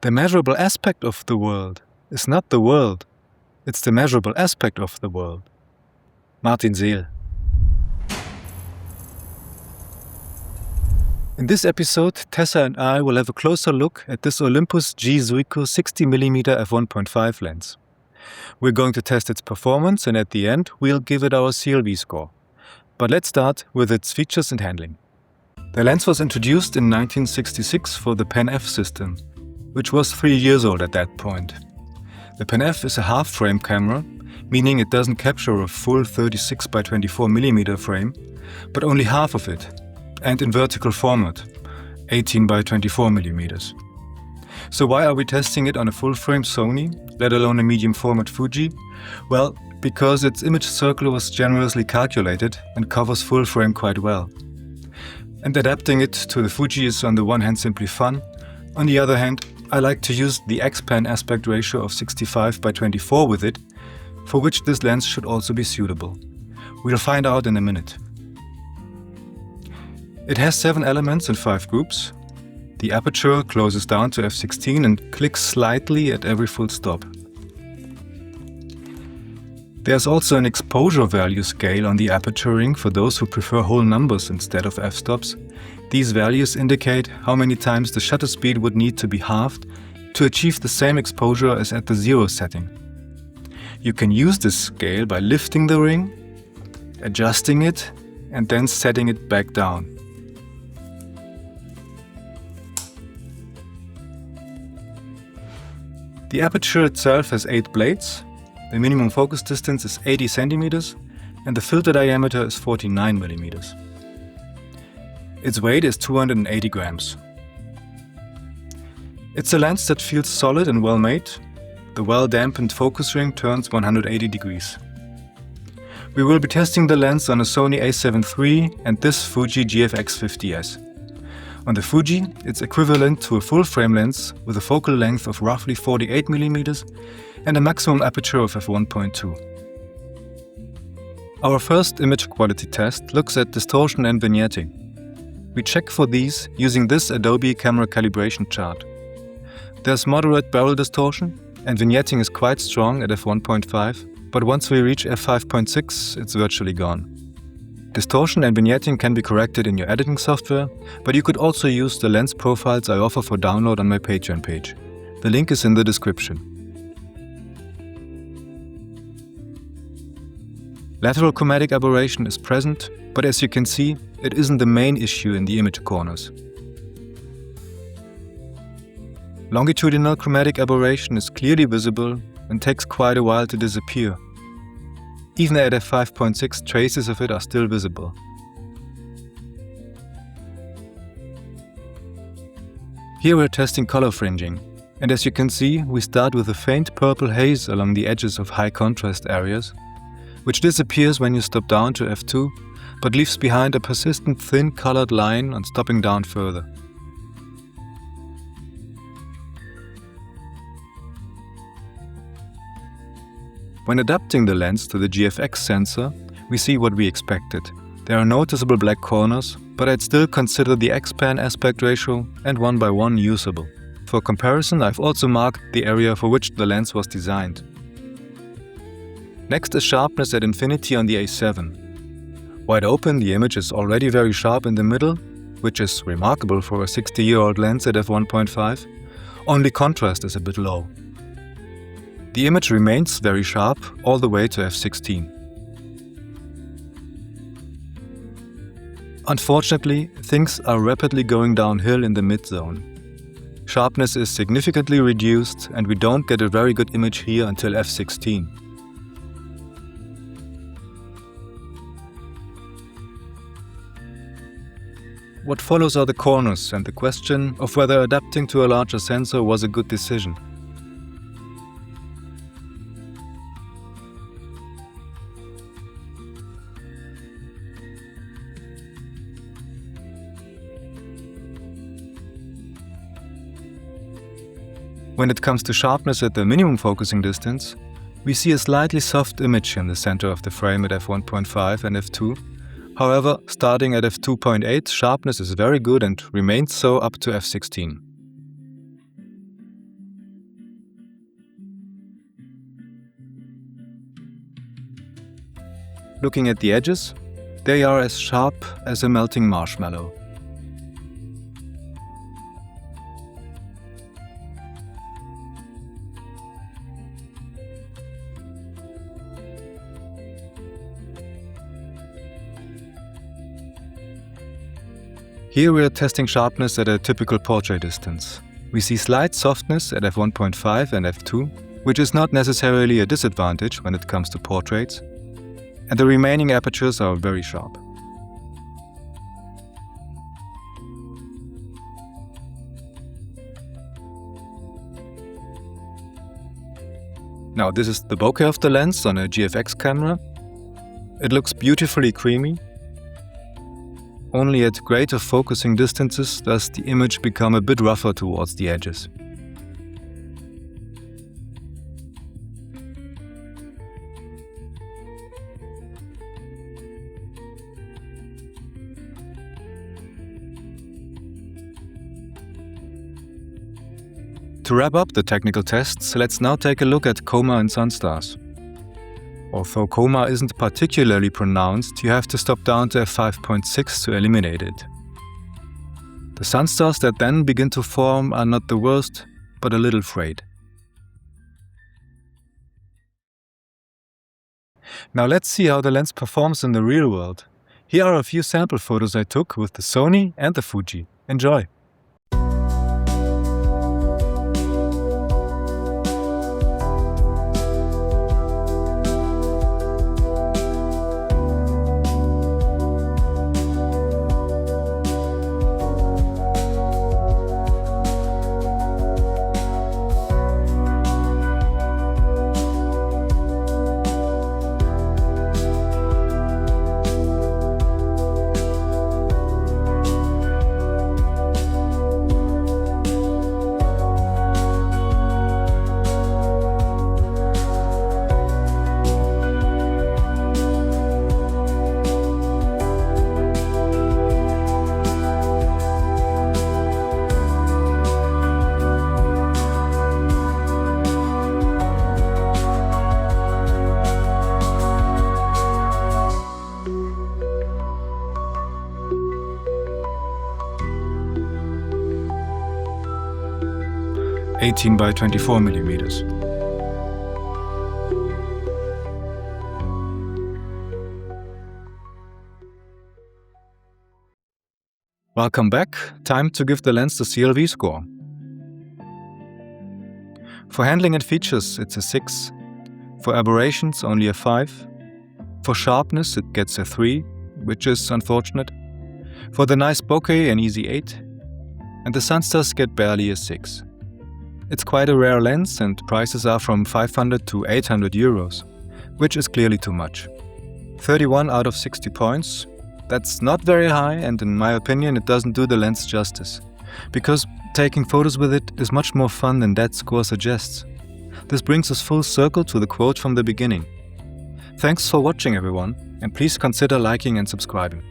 The measurable aspect of the world is not the world, it's the measurable aspect of the world. Martin Seel. In this episode, Tessa and I will have a closer look at this Olympus G.Zuiko 60mm f1.5 lens. We're going to test its performance and at the end we'll give it our CLV score. But let's start with its features and handling. The lens was introduced in 1966 for the Pen F system, which was 3 years old at that point. The Pen F is a half-frame camera, meaning it doesn't capture a full 36x24mm frame, but only half of it, and in vertical format, 18x24mm. So why are we testing it on a full-frame Sony, let alone a medium format Fuji? Well, because its image circle was generously calculated and covers full frame quite well. And adapting it to the Fuji is on the one hand simply fun, on the other hand I like to use the X-Pan aspect ratio of 65x24 with it, for which this lens should also be suitable. We'll find out in a minute. It has 7 elements in 5 groups. The aperture closes down to f16 and clicks slightly at every full stop. There's also an exposure value scale on the aperture ring for those who prefer whole numbers instead of f-stops. These values indicate how many times the shutter speed would need to be halved to achieve the same exposure as at the 0 setting. You can use this scale by lifting the ring, adjusting it, and then setting it back down. The aperture itself has 8 blades. The minimum focus distance is 80 cm and the filter diameter is 49 mm. Its weight is 280 grams. It's a lens that feels solid and well made. The well-dampened focus ring turns 180 degrees. We will be testing the lens on a Sony A7III and this Fuji GFX50S. On the Fuji, it's equivalent to a full-frame lens with a focal length of roughly 48mm and a maximum aperture of f1.2. Our first image quality test looks at distortion and vignetting. We check for these using this Adobe camera calibration chart. There's moderate barrel distortion and vignetting is quite strong at f1.5, but once we reach f5.6 it's virtually gone. Distortion and vignetting can be corrected in your editing software, but you could also use the lens profiles I offer for download on my Patreon page. The link is in the description. Lateral chromatic aberration is present, but as you can see, it isn't the main issue in the image corners. Longitudinal chromatic aberration is clearly visible and takes quite a while to disappear. Even at f5.6, traces of it are still visible. Here we're testing color fringing, and as you can see, we start with a faint purple haze along the edges of high contrast areas, which disappears when you stop down to f2, but leaves behind a persistent thin colored line on stopping down further. When adapting the lens to the GFX sensor, we see what we expected. There are noticeable black corners, but I'd still consider the X-Pan aspect ratio and 1:1 usable. For comparison, I've also marked the area for which the lens was designed. Next is sharpness at infinity on the A7. Wide open, the image is already very sharp in the middle, which is remarkable for a 60-year-old lens at f1.5. Only contrast is a bit low. The image remains very sharp all the way to f16. Unfortunately, things are rapidly going downhill in the mid-zone. Sharpness is significantly reduced and we don't get a very good image here until f16. What follows are the corners and the question of whether adapting to a larger sensor was a good decision. When it comes to sharpness at the minimum focusing distance, we see a slightly soft image in the center of the frame at f1.5 and f2. However, starting at f2.8, sharpness is very good and remains so up to f16. Looking at the edges, they are as sharp as a melting marshmallow. Here we are testing sharpness at a typical portrait distance. We see slight softness at f1.5 and f2, which is not necessarily a disadvantage when it comes to portraits, and the remaining apertures are very sharp. Now this is the bokeh of the lens on a GFX camera. It looks beautifully creamy. Only at greater focusing distances does the image become a bit rougher towards the edges. To wrap up the technical tests, let's now take a look at coma and sunstars. Although coma isn't particularly pronounced, you have to stop down to f5.6 to eliminate it. The sunstars that then begin to form are not the worst, but a little frayed. Now let's see how the lens performs in the real world. Here are a few sample photos I took with the Sony and the Fuji. Enjoy! (18 by 24 millimeters). Welcome back. Time to give the lens the CLV score. For handling and features, it's a 6. For aberrations, only a 5. For sharpness, it gets a 3, which is unfortunate. For the nice bokeh, an easy 8. And the sunstars get barely a 6. It's quite a rare lens and prices are from 500 to 800 euros, which is clearly too much. 31 out of 60 points, that's not very high, and in my opinion it doesn't do the lens justice, because taking photos with it is much more fun than that score suggests. This brings us full circle to the quote from the beginning. Thanks for watching everyone, and please consider liking and subscribing.